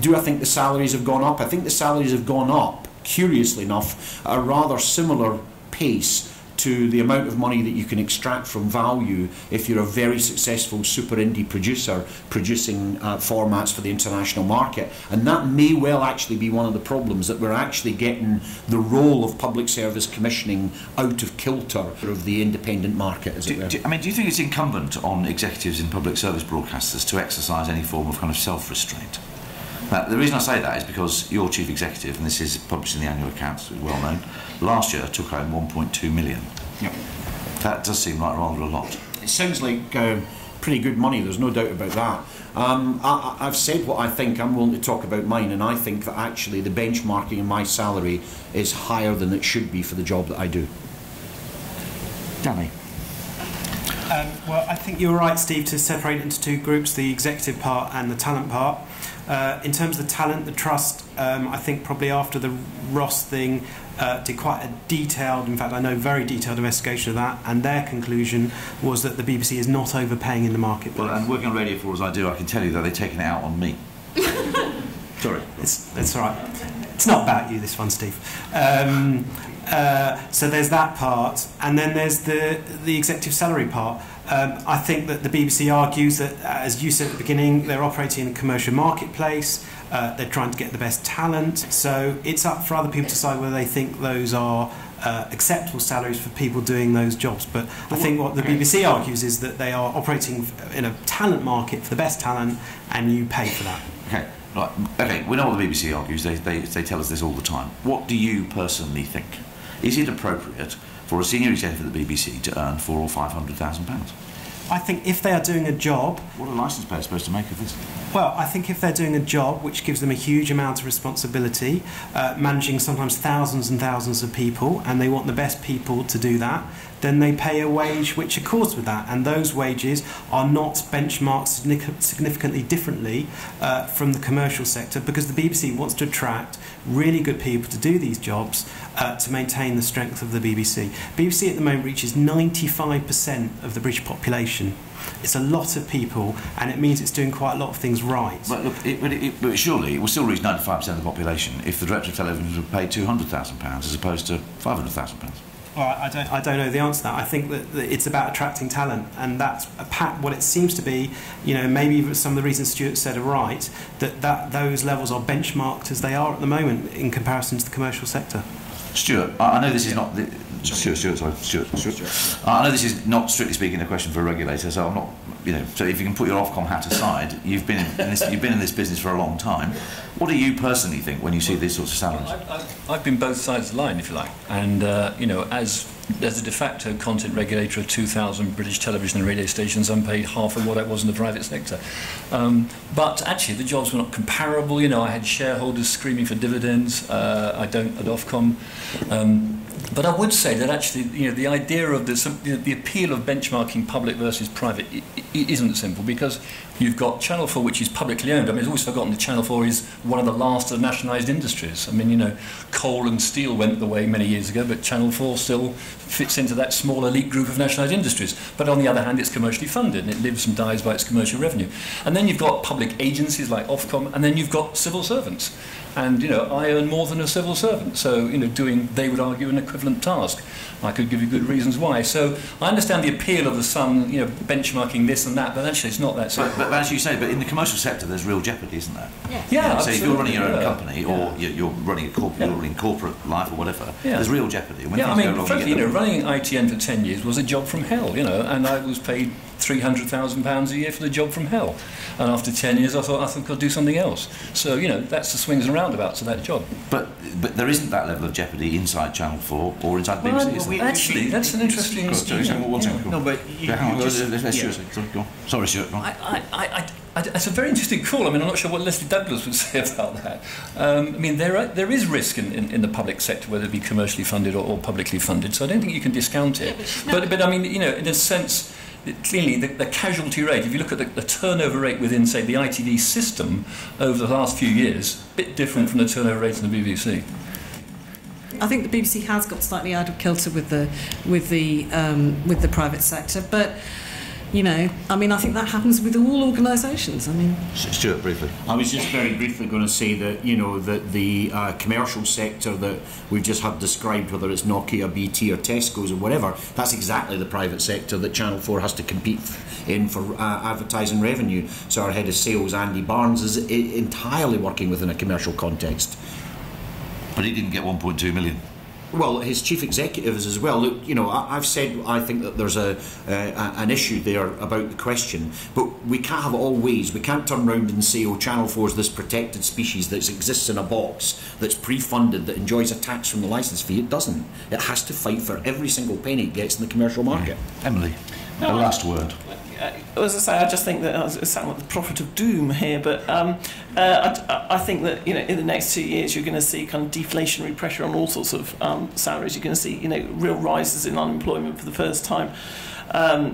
Do I think the salaries have gone up? I think the salaries have gone up, curiously enough, at a rather similar pace to the amount of money that you can extract from value if you're a very successful super indie producer producing formats for the international market. And that may well actually be one of the problems, that we're actually getting the role of public service commissioning out of kilter of the independent market, as it were. Do you think it's incumbent on executives in public service broadcasters to exercise any form of kind of self-restraint? Now, the reason I say that is because your chief executive, and this is published in the annual accounts, it's well known, last year took home 1.2 million. Yep. That does seem like rather a lot. It sounds like pretty good money, there's no doubt about that. I've said what I think, I'm willing to talk about mine, and I think that actually the benchmarking in my salary is higher than it should be for the job that I do. Danny? Well, I think you're right, Steve, to separate into two groups, the executive part and the talent part. In terms of the talent, the Trust, I think probably after the Ross thing, did quite a detailed, in fact I know very detailed investigation of that, and their conclusion was that the BBC is not overpaying in the marketplace. Well, and working on Radio 4 as I do, I can tell you that they've taken it out on me. Sorry. It's all right. It's not about you, this one, Steve. So there's that part, and then there's the executive salary part. I think that the BBC argues that, as you said at the beginning, they're operating in a commercial marketplace, they're trying to get the best talent, so it's up for other people to decide whether they think those are acceptable salaries for people doing those jobs. But I think what the BBC argues is that they are operating in a talent market for the best talent, and you pay for that. Okay. Right. Okay, we know what the BBC argues, they tell us this all the time. What do you personally think? Is it appropriate for a senior executive at the BBC to earn £400,000 or £500,000? I think if they are doing a job... What are licence payers supposed to make of this? Well, I think if they're doing a job which gives them a huge amount of responsibility, managing sometimes thousands and thousands of people, and they want the best people to do that, then they pay a wage which accords with that, and those wages are not benchmarked significantly differently from the commercial sector, because the BBC wants to attract really good people to do these jobs to maintain the strength of the BBC. BBC at the moment reaches 95% of the British population. It's a lot of people, and it means it's doing quite a lot of things right. But look, but surely it will still reach 95% of the population if the director of television was paid £200,000 as opposed to £500,000. Well, I don't know the answer to that. I think that it's about attracting talent, and that's what it seems to be. You know, maybe some of the reasons Stuart said are right, that those levels are benchmarked as they are at the moment in comparison to the commercial sector. Stuart, I know this is not... Stuart. I know this is not strictly speaking a question for a regulator, so I'm not, so if you can put your Ofcom hat aside, you've been in this business for a long time. What do you personally think when you see these sorts of salaries? I've been both sides of the line, if you like, and as a de facto content regulator of 2,000 British television and radio stations, I'm paid half of what I was in the private sector. But actually, the jobs were not comparable. I had shareholders screaming for dividends. I don't at Ofcom. But I would say that actually, the idea of the appeal of benchmarking public versus private isn't simple, because you've got Channel 4, which is publicly owned. I mean, it's always forgotten that Channel 4 is one of the last of the nationalised industries. I mean, coal and steel went the way many years ago, but Channel 4 still fits into that small elite group of nationalised industries. But on the other hand, it's commercially funded, and it lives and dies by its commercial revenue. And then you've got public agencies like Ofcom, and then you've got civil servants. And, I earn more than a civil servant, so, doing, they would argue, an equivalent task. I could give you good reasons why. So I understand the appeal of the Sun, benchmarking this and that, but actually it's not that simple. But as you say, but in the commercial sector there's real jeopardy, isn't there? Yeah, so if you're running your own company, or you're running a corporate, you're running corporate life or whatever, there's real jeopardy. When I mean, frankly, running ITN for 10 years was a job from hell, and I was paid £300,000 a year for the job from hell. And after 10 years, I thought, I think I'll do something else. So, that's the swings and roundabouts of that job. But there isn't that level of jeopardy inside Channel 4 or inside the BBC, is there? Actually, that's an interesting... No, but... Sorry, Stuart, go on. It's a very interesting call. I mean, I'm not sure what Leslie Douglas would say about that. I mean, there is risk in the public sector, whether it be commercially funded or publicly funded, so I don't think you can discount it. But I mean, in a sense... Clearly, the casualty rate, if you look at the turnover rate within, say, the ITV system over the last few years, a bit different from the turnover rate in the BBC. I think the BBC has got slightly out of kilter with the private sector, but You know, I mean, I think that happens with all organisations. I mean, Stuart, briefly. I was just very briefly going to say that, you know, that the commercial sector that we've just had described, whether it's Nokia, BT or Tesco's or whatever, that's exactly the private sector that Channel 4 has to compete in for advertising revenue. So our head of sales, Andy Barnes, is entirely working within a commercial context. But he didn't get 1.2 million. Well, his chief executive is as well. Look, you know, I've said I think that there's an issue there about the question, but we can't have it all ways. We can't turn around and say, oh, Channel 4 is this protected species that exists in a box, that's pre-funded, that enjoys a tax from the licence fee. It doesn't. It has to fight for every single penny it gets in the commercial market. Emily, the last word. As I say, I just think that I sound like the prophet of doom here, but I think that, you know, in the next 2 years you're going to see kind of deflationary pressure on all sorts of salaries. You're going to see, you know, real rises in unemployment for the first time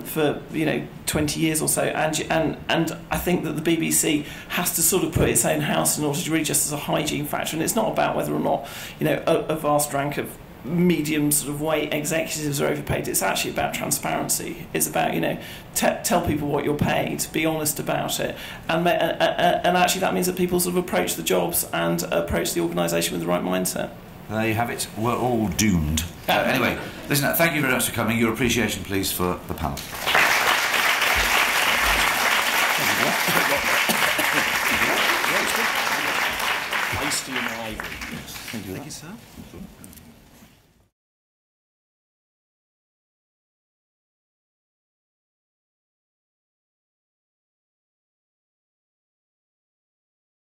for, you know, 20 years or so, and I think that the BBC has to sort of put its own house in order to really just as a hygiene factor, and it's not about whether or not, you know, a vast rank of medium sort of weight executives are overpaid. It's actually about transparency. It's about, you know, tell people what you're paid, be honest about it, and actually that means that people sort of approach the jobs and approach the organisation with the right mindset. There you have it. We're all doomed. Anyway, listen, thank you very much for coming. Your appreciation, please, for the panel. Thank you, sir.